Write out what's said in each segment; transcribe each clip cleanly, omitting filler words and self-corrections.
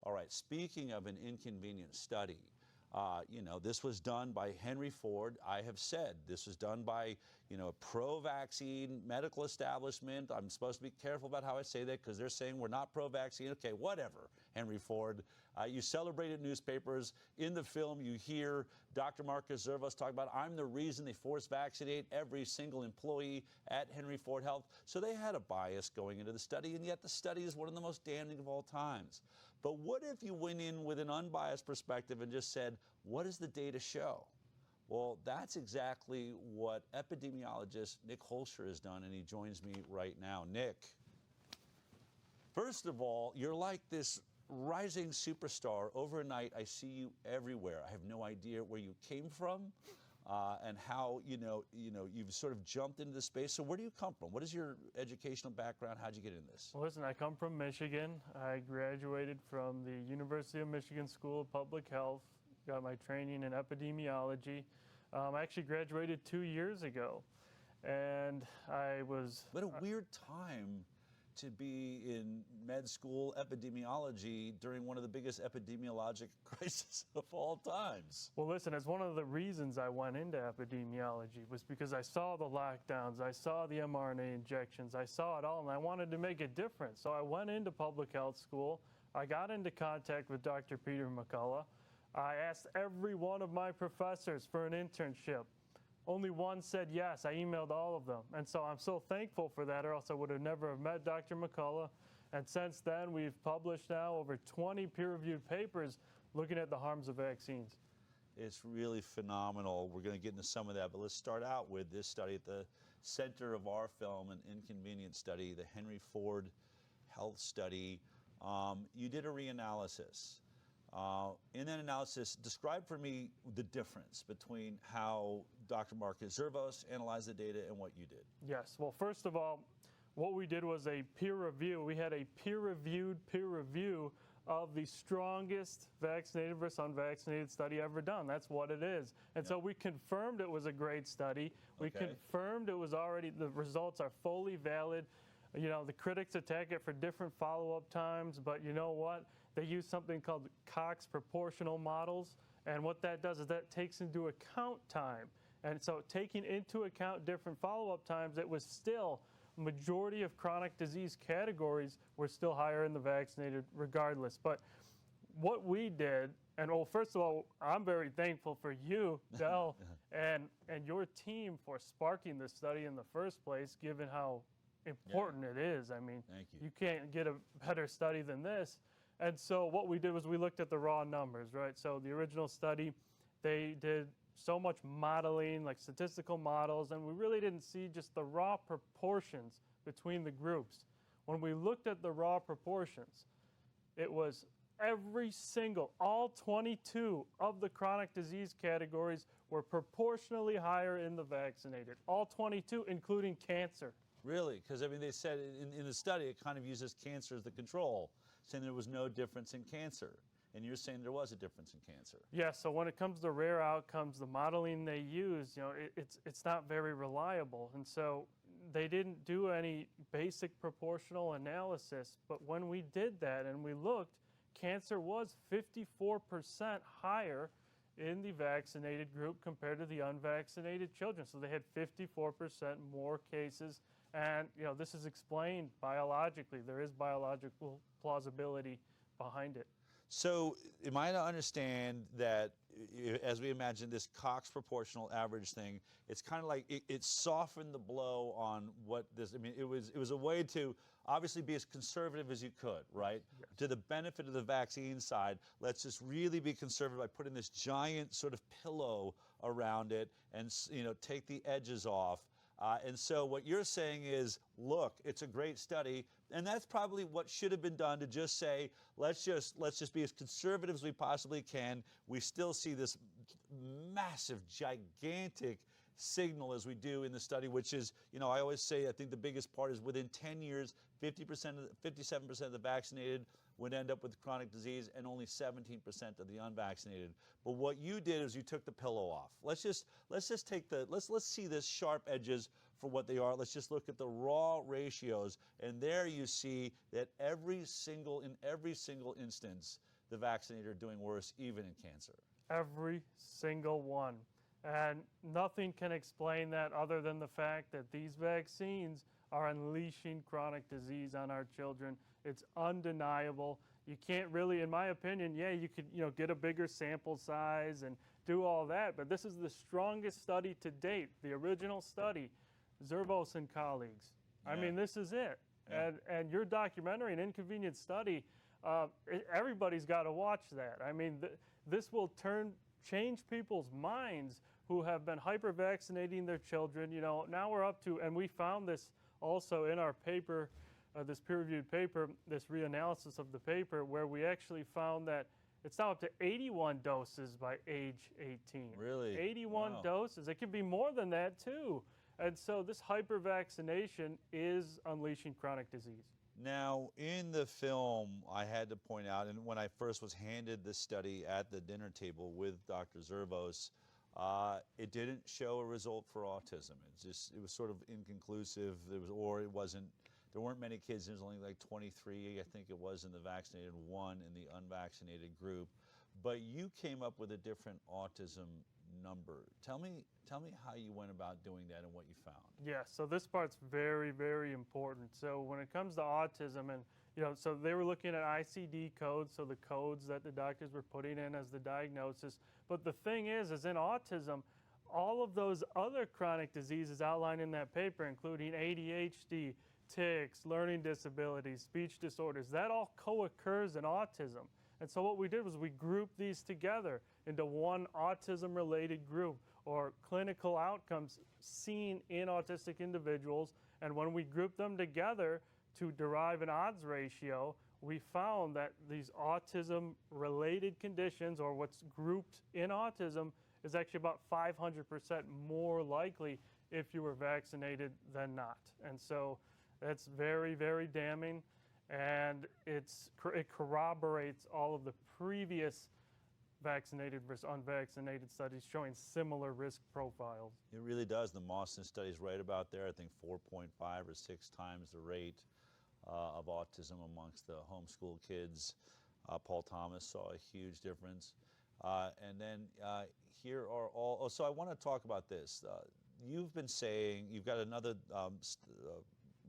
All right, speaking of an inconvenient study, you know, this was done by Henry Ford. I have said this was done by, you know, a pro-vaccine medical establishment. I'm supposed to be careful about how I say that because they're saying we're not pro-vaccine. Okay, whatever, Henry Ford. You celebrated newspapers. In the film, you hear Dr. Marcus Zervos talk about, I'm the reason they force vaccinate every single employee at Henry Ford Health. So they had a bias going into the study, and yet the study is one of the most damning of all times. But what if you went in with an unbiased perspective and just said, what does the data show? Well, that's exactly what epidemiologist Nick Hulscher has done, and he joins me right now. Nick, first of all, you're like this rising superstar. Overnight, I see you everywhere. I have no idea where you came from and how you've sort of jumped into this space. So where do you come from? What is your educational background? How'd you get into this? Well, listen, I come from Michigan. I graduated from the University of Michigan School of Public Health. Got my training in epidemiology. I actually graduated 2 years ago, and I was... What a weird time to be in med school epidemiology during one of the biggest epidemiologic crises of all times. Well, listen, it's one of the reasons I went into epidemiology was because I saw the lockdowns, I saw the mRNA injections, I saw it all, and I wanted to make a difference. So I went into public health school. I got into contact with Dr. Peter McCullough. I asked every one of my professors for an internship. Only one said yes. I emailed all of them. And so I'm so thankful for that, or else I would have never have met Dr. McCullough. And since then, we've published now over 20 peer-reviewed papers looking at the harms of vaccines. It's really phenomenal. We're going to get into some of that, but let's start out with this study at the center of our film, an inconvenient study, the Henry Ford Health Study. You did a reanalysis. In that analysis, describe for me the difference between how Dr. Marcus Zervos analyzed the data and what you did. Yes. Well, first of all, what we did was a peer review. We had a peer-reviewed peer review of the strongest vaccinated versus unvaccinated study ever done. That's what it is. And so we confirmed it was a great study. We confirmed it was already, the results are fully valid. You know, the critics attack it for different follow-up times, but you know what? They use something called Cox proportional models, and what that does is that takes into account time. And so taking into account different follow-up times, it was still, majority of chronic disease categories were still higher in the vaccinated regardless. But what we did, and well, first of all, I'm very thankful for you, Del, and your team for sparking this study in the first place, given how important it is. I mean, you can't get a better study than this. And so what we did was we looked at the raw numbers, right? So the original study, they did so much modeling, like statistical models, and we really didn't see just the raw proportions between the groups. When we looked at the raw proportions, it was every single, all 22 of the chronic disease categories were proportionally higher in the vaccinated. All 22, including cancer. Really? Because, I mean, they said in the study it kind of uses cancer as the control, saying there was no difference in cancer. And you're saying there was a difference in cancer. Yeah, so when it comes to rare outcomes, the modeling they use, you know, it's not very reliable. And so they didn't do any basic proportional analysis. But when we did that and we looked, cancer was 54% higher in the vaccinated group compared to the unvaccinated children. So they had 54% more cases. And, you know, this is explained biologically. There is biological plausibility behind it. So am I to understand that as we imagine this Cox proportional average thing, it's kind of like it softened the blow on what this, I mean, it was a way to obviously be as conservative as you could, right? Yes. To the benefit of the vaccine side, let's just really be conservative by putting this giant sort of pillow around it and, you know, take the edges off. And so what you're saying is, look, it's a great study, and that's probably what should have been done, to just say, let's just be as conservative as we possibly can. We still see this massive, gigantic signal as we do in the study, which is, you know, I always say, I think the biggest part is within 10 years, 57% of the vaccinated would end up with chronic disease, and only 17% of the unvaccinated. But what you did is you took the pillow off. Let's see this sharp edges for what they are. Let's just look at the raw ratios, and there you see that in every single instance, the vaccinated are doing worse, even in cancer. Every single one. And nothing can explain that other than the fact that these vaccines are unleashing chronic disease on our children. It's undeniable. You can't really, in my opinion, yeah, you could get a bigger sample size and do all that, but this is the strongest study to date, the original study, Zervos and colleagues. Yeah. I mean, this is it. Yeah. And your documentary, An Inconvenient Study, everybody's got to watch that. I mean, this will change people's minds who have been hyper-vaccinating their children. Now we're up to, and we found this also in our paper, this peer-reviewed paper, this reanalysis of the paper, where we actually found that it's now up to 81 doses by age 18. Really? 81 wow. doses. It can be more than that, too. And so this hyper-vaccination is unleashing chronic disease. Now, in the film, I had to point out, and when I first was handed this study at the dinner table with Dr. Zervos, it didn't show a result for autism. It was sort of inconclusive. There weren't many kids. There was only like 23, I think it was, in the vaccinated, 1 in the unvaccinated group. But you came up with a different autism number. Tell me how you went about doing that and what you found. Yeah, so this part's very, very important. So when it comes to autism, and so they were looking at ICD codes, so the codes that the doctors were putting in as the diagnosis. But the thing is in autism, all of those other chronic diseases outlined in that paper, including ADHD, tics, learning disabilities, speech disorders, that all co-occurs in autism. And so what we did was we grouped these together into one autism-related group, or clinical outcomes seen in autistic individuals. And when we grouped them together to derive an odds ratio, we found that these autism-related conditions, or what's grouped in autism, is actually about 500% more likely if you were vaccinated than not. And so that's very, very damning, and it corroborates all of the previous vaccinated versus unvaccinated studies showing similar risk profiles. It really does. The Mawson study is right about there. I think 4.5 or 6 times the rate of autism amongst the homeschool kids. Paul Thomas saw a huge difference. And then here are all, so I want to talk about this. You've been saying, you've got another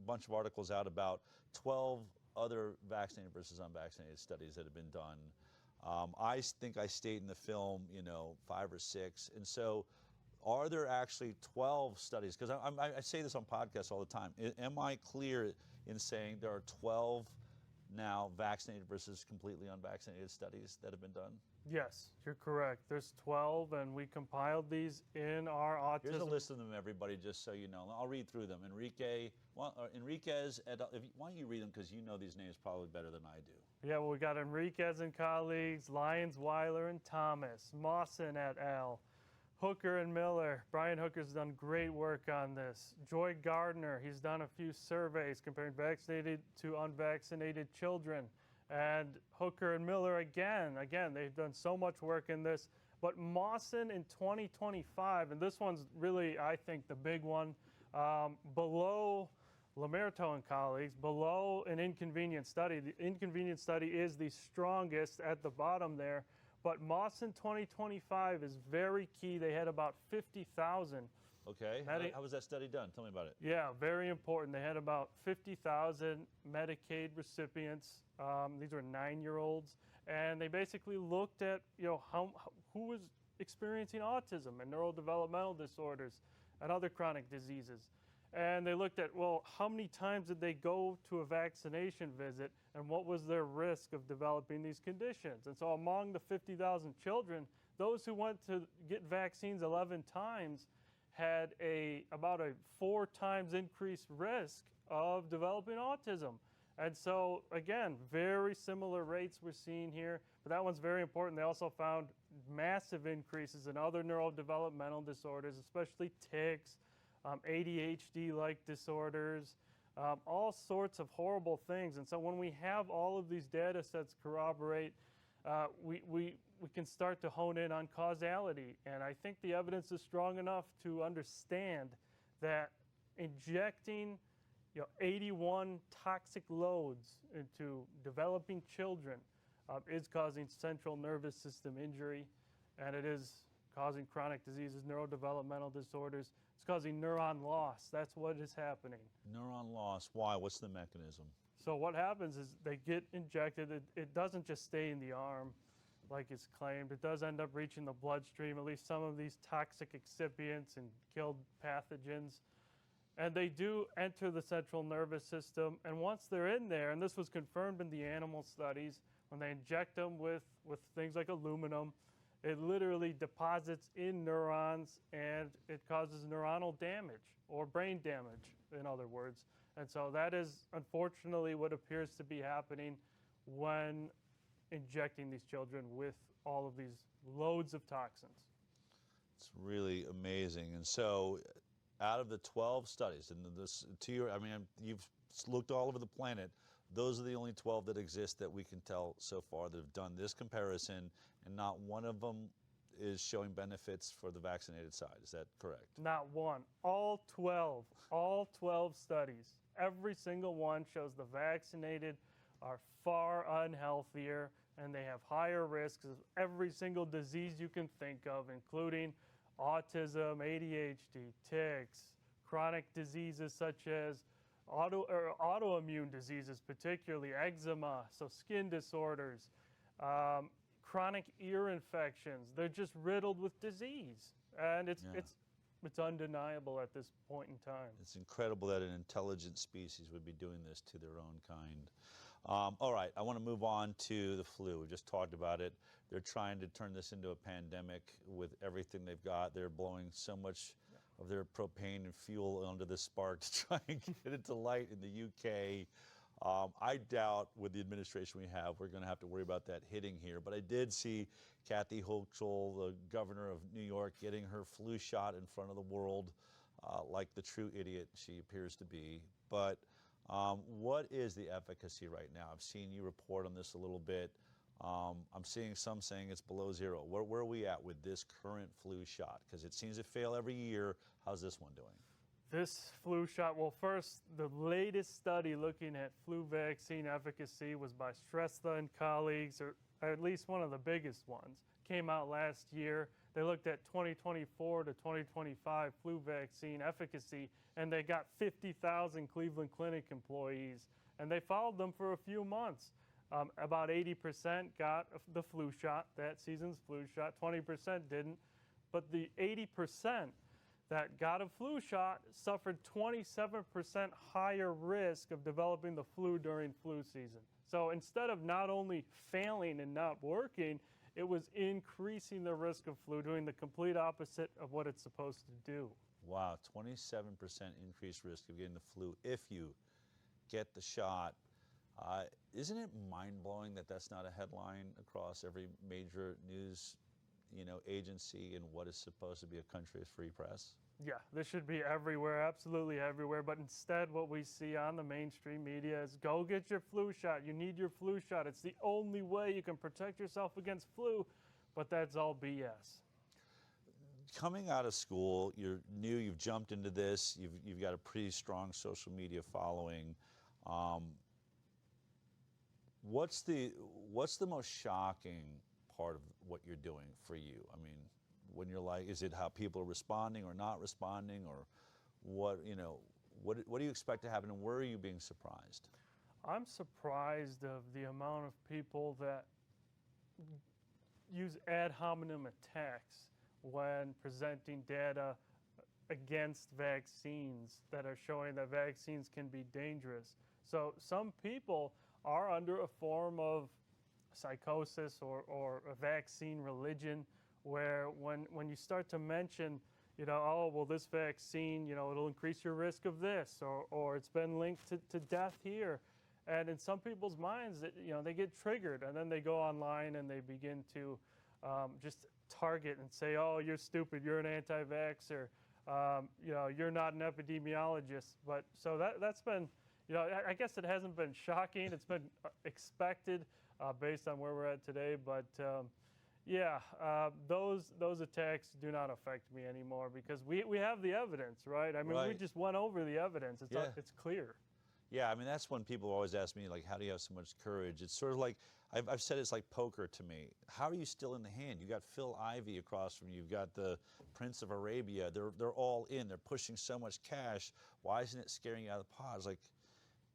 bunch of articles out about 12 other vaccinated versus unvaccinated studies that have been done. I think I state in the film, 5 or 6. And so are there actually 12 studies? Because I say this on podcasts all the time. Am I clear in saying there are 12 now vaccinated versus completely unvaccinated studies that have been done? Yes, you're correct. There's 12, and we compiled these in our autism. Here's a list of them, everybody, just so you know. I'll read through them. Enriquez, why don't you read them, because you know these names probably better than I do. Yeah, well, we got Enriquez and colleagues, Lyons, Weiler, and Thomas, Mawson et al., Hooker and Miller. Brian Hooker's done great work on this. Joy Gardner, he's done a few surveys comparing vaccinated to unvaccinated children. And Hooker and Miller, again, they've done so much work in this. But Mawson in 2025, and this one's really, I think, the big one, below Lamerto and colleagues, below an inconvenient study. The inconvenient study is the strongest at the bottom there. But Mawson 2025 is very key. They had about 50,000. Okay, how was that study done? Tell me about it. Yeah, very important. They had about 50,000 Medicaid recipients. These were 9-year-olds, and they basically looked at who was experiencing autism and neurodevelopmental disorders and other chronic diseases. And they looked at, well, how many times did they go to a vaccination visit, and what was their risk of developing these conditions? And so among the 50,000 children, those who went to get vaccines 11 times had about a 4 times increased risk of developing autism. And so, again, very similar rates we're seeing here, but that one's very important. They also found massive increases in other neurodevelopmental disorders, especially tics, ADHD-like disorders, all sorts of horrible things. And so when we have all of these data sets corroborate, we can start to hone in on causality. And I think the evidence is strong enough to understand that injecting 81 toxic loads into developing children is causing central nervous system injury, and it is causing chronic diseases, neurodevelopmental disorders. It's causing neuron loss. That's what is happening. Neuron loss. Why? What's the mechanism? So what happens is they get injected. It doesn't just stay in the arm like it's claimed. It does end up reaching the bloodstream, at least some of these toxic excipients and killed pathogens. And they do enter the central nervous system. And once they're in there, and this was confirmed in the animal studies, when they inject them with things like aluminum, it literally deposits in neurons and it causes neuronal damage or brain damage, in other words. And so that is unfortunately what appears to be happening when injecting these children with all of these loads of toxins. It's really amazing. And so out of the 12 studies, and you've looked all over the planet, those are the only 12 that exist that we can tell so far that have done this comparison, and not one of them is showing benefits for the vaccinated side. Is that correct? Not one. All 12 studies, every single one shows the vaccinated are far unhealthier and they have higher risks of every single disease you can think of, including autism, ADHD, tics, chronic diseases such as autoimmune diseases, particularly eczema, so skin disorders, chronic ear infections. They're just riddled with disease, and it's undeniable at this point in time. It's incredible that an intelligent species would be doing this to their own kind. All right, I want to move on to the flu. We just talked about it. They're trying to turn this into a pandemic with everything they've got. They're blowing so much of their propane and fuel onto the spark to try and get it to light in the UK. I doubt with the administration we have, we're going to have to worry about that hitting here. But I did see Kathy Hochul, the governor of New York, getting her flu shot in front of the world like the true idiot she appears to be. But what is the efficacy right now? I've seen you report on this a little bit. I'm seeing some saying it's below zero. Where are we at with this current flu shot? Because it seems to fail every year. How's this one doing? This flu shot, well, first, the latest study looking at flu vaccine efficacy was by Shrestha and colleagues, or at least one of the biggest ones. Came out last year. They looked at 2024 to 2025 flu vaccine efficacy, and they got 50,000 Cleveland Clinic employees, and they followed them for a few months. About 80% got the flu shot, that season's flu shot, 20% didn't, but the 80% that got a flu shot suffered 27% higher risk of developing the flu during flu season. So instead of not only failing and not working, it was increasing the risk of flu, doing the complete opposite of what it's supposed to do. Wow, 27% increased risk of getting the flu if you get the shot. Isn't it mind-blowing that that's not a headline across every major news agency in what is supposed to be a country of free press? Yeah, this should be everywhere, absolutely everywhere. But instead, what we see on the mainstream media is go get your flu shot. You need your flu shot. It's the only way you can protect yourself against flu. But that's all BS. Coming out of school, you're new, you've jumped into this, you've got a pretty strong social media following. What's the most shocking part of what you're doing for you? I mean, when you're like, is it how people are responding or not responding, or what do you expect to happen, and where are you being surprised? I'm surprised of the amount of people that use ad hominem attacks when presenting data against vaccines that are showing that vaccines can be dangerous. So some people are under a form of psychosis or a vaccine religion, where when you start to mention, oh, well, this vaccine, it'll increase your risk of this, or it's been linked to death here. And in some people's minds, they get triggered, and then they go online and they begin to just target and say, oh, you're stupid, you're an anti-vaxxer, you're not an epidemiologist. But so that's been, I guess it hasn't been shocking. It's been expected based on where we're at today. But those attacks do not affect me anymore because we have the evidence, right? I mean, right. We just went over the evidence. It's clear. Yeah, I mean, that's when people always ask me, like, how do you have so much courage? It's sort of like, I've said it's like poker to me. How are you still in the hand? You got Phil Ivey across from you. You've got the Prince of Arabia. They're all in. They're pushing so much cash. Why isn't it scaring you out of the pot? It's like,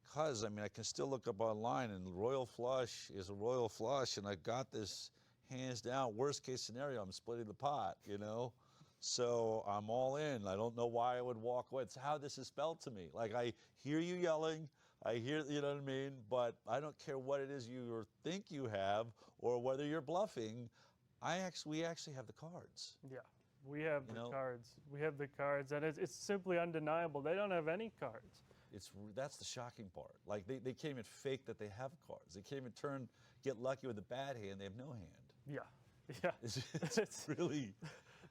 because, I mean, I can still look up online, and royal flush is a royal flush, and I got this hands down. Worst case scenario, I'm splitting the pot, you know? So I'm all in. I don't know why I would walk away. It's how this is spelled to me. Like, I hear you yelling, I hear, you know what I mean? But I don't care what it is you or think you have, or whether you're bluffing. We actually have the cards. Yeah, we have the cards. We have the cards, and it's simply undeniable. They don't have any cards. That's the shocking part. Like, they can't even fake that they have cards. They can't even get lucky with a bad hand. They have no hand. Yeah. It's really...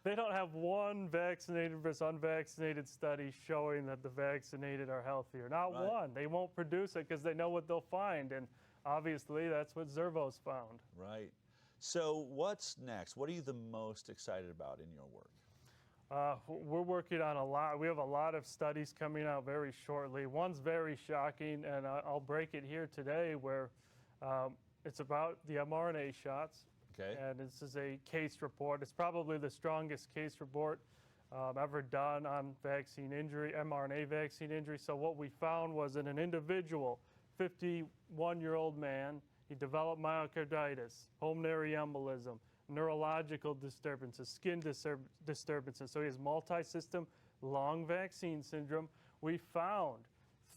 They don't have one vaccinated versus unvaccinated study showing that the vaccinated are healthier. Not Right. one. They won't produce it because they know what they'll find, and obviously that's what Zervo's found. Right. So what's next? What are you the most excited about in your work? We're working on a lot. We have a lot of studies coming out very shortly. One's very shocking, and I'll break it here today, where it's about the mRNA shots. Okay. And this is a case report. It's probably the strongest case report ever done on vaccine injury, mRNA vaccine injury. So what we found was in an individual, 51-year-old man, he developed myocarditis, pulmonary embolism, neurological disturbances, skin disturbances. So he has multi-system lung vaccine syndrome. We found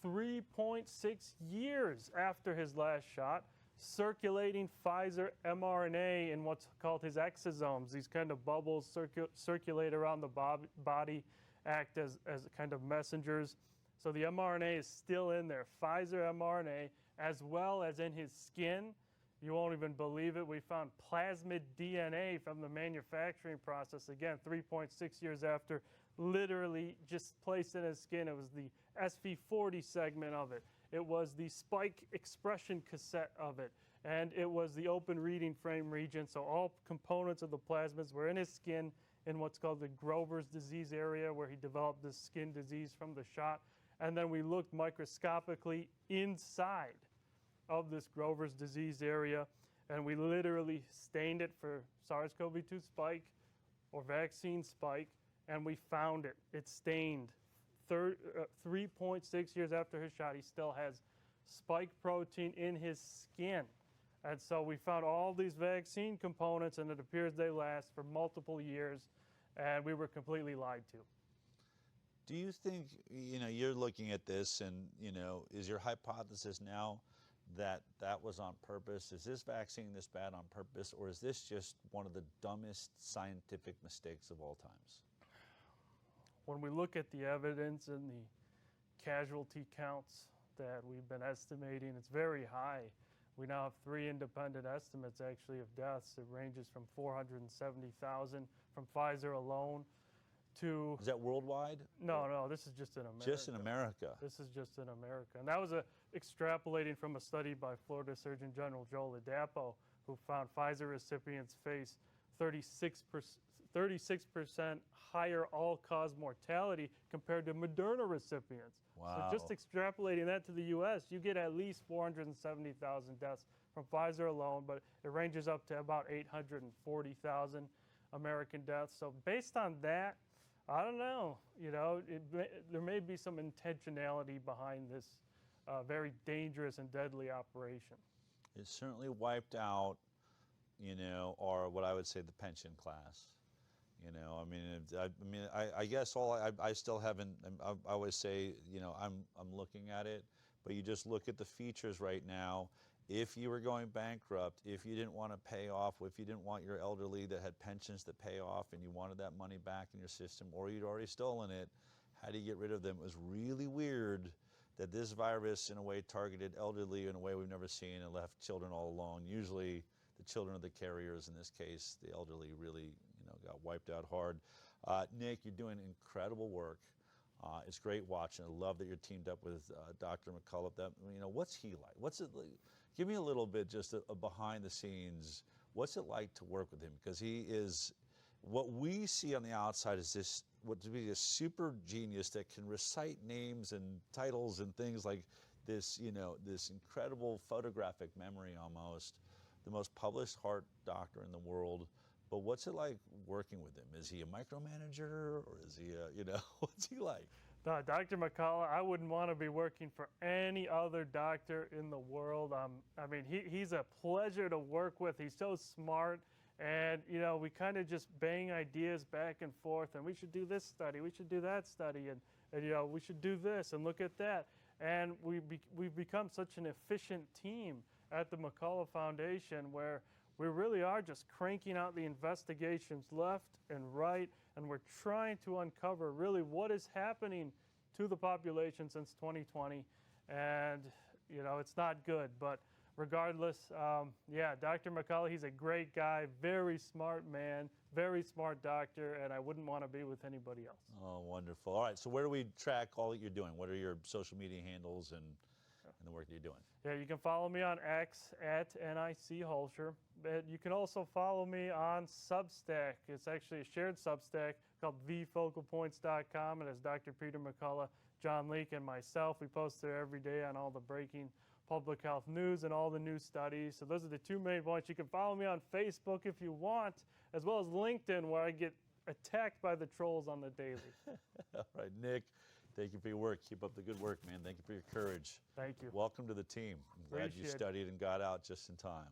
3.6 years after his last shot, circulating Pfizer mRNA in what's called his exosomes. These kind of bubbles circulate around the body, act as kind of messengers. So the mRNA is still in there, Pfizer mRNA, as well as in his skin. You won't even believe it. We found plasmid DNA from the manufacturing process, again, 3.6 years after, literally just placed in his skin. It was the SV40 segment of it. It was the spike expression cassette of it. And it was the open reading frame region. So all components of the plasmids were in his skin in what's called the Grover's disease area, where he developed this skin disease from the shot. And then we looked microscopically inside of this Grover's disease area, and we literally stained it for SARS-CoV-2 spike or vaccine spike, and we found it. It stained. 3.6 years after his shot, he still has spike protein in his skin. And so we found all these vaccine components, and it appears they last for multiple years, and we were completely lied to. Do you think, you're looking at this, and, is your hypothesis now that was on purpose? Is this vaccine this bad on purpose, or is this just one of the dumbest scientific mistakes of all times? When we look at the evidence and the casualty counts that we've been estimating, it's very high. We now have 3 independent estimates, actually, of deaths. It ranges from 470,000 from Pfizer alone to... Is that worldwide? No, this is just in America. Just in America? This is just in America. And that was extrapolating from a study by Florida Surgeon General Joe Ladapo, who found Pfizer recipients face 36% higher all-cause mortality compared to Moderna recipients. Wow. So just extrapolating that to the U.S., you get at least 470,000 deaths from Pfizer alone, but it ranges up to about 840,000 American deaths. So based on that, I don't know, there may be some intentionality behind this very dangerous and deadly operation. It certainly wiped out, or what I would say the pension class. I guess I still haven't. I always say, I'm looking at it, but you just look at the features right now. If you were going bankrupt, if you didn't want to pay off, if you didn't want your elderly that had pensions to pay off, and you wanted that money back in your system, or you'd already stolen it, how do you get rid of them? It was really weird that this virus, in a way, targeted elderly in a way we've never seen and left children all alone. Usually, the children of the carriers, in this case, the elderly, really got wiped out hard. Nick, you're doing incredible work. It's great watching. I love that you're teamed up with Dr. McCullough. What's he like? What's it like? Give me a little bit, just a behind the scenes. What's it like to work with him? Because he is, what we see on the outside is this, what to be a super genius that can recite names and titles and things like this, this incredible photographic memory almost, the most published heart doctor in the world. But what's it like working with him? Is he a micromanager, or is he what's he like? Dr. McCullough, I wouldn't want to be working for any other doctor in the world. I mean, he's a pleasure to work with. He's so smart. And, we kind of just bang ideas back and forth, and we should do this study, we should do that study, and we should do this and look at that. And we've become such an efficient team at the McCullough Foundation, where we really are just cranking out the investigations left and right, and we're trying to uncover really what is happening to the population since 2020. And, it's not good, but regardless, Dr. McCullough, he's a great guy, very smart man, very smart doctor, and I wouldn't want to be with anybody else. Oh, wonderful. All right, so where do we track all that you're doing? What are your social media handles and the work that you're doing? Yeah, you can follow me on X at NIC Hulscher. But you can also follow me on Substack. It's actually a shared Substack called thefocalpoints.com. It has Dr. Peter McCullough, John Leake, and myself. We post there every day on all the breaking public health news and all the new studies. So those are the two main points. You can follow me on Facebook if you want, as well as LinkedIn, where I get attacked by the trolls on the daily. All right, Nick, thank you for your work. Keep up the good work, man. Thank you for your courage. Thank you. Welcome to the team. I'm glad you studied and got out just in time.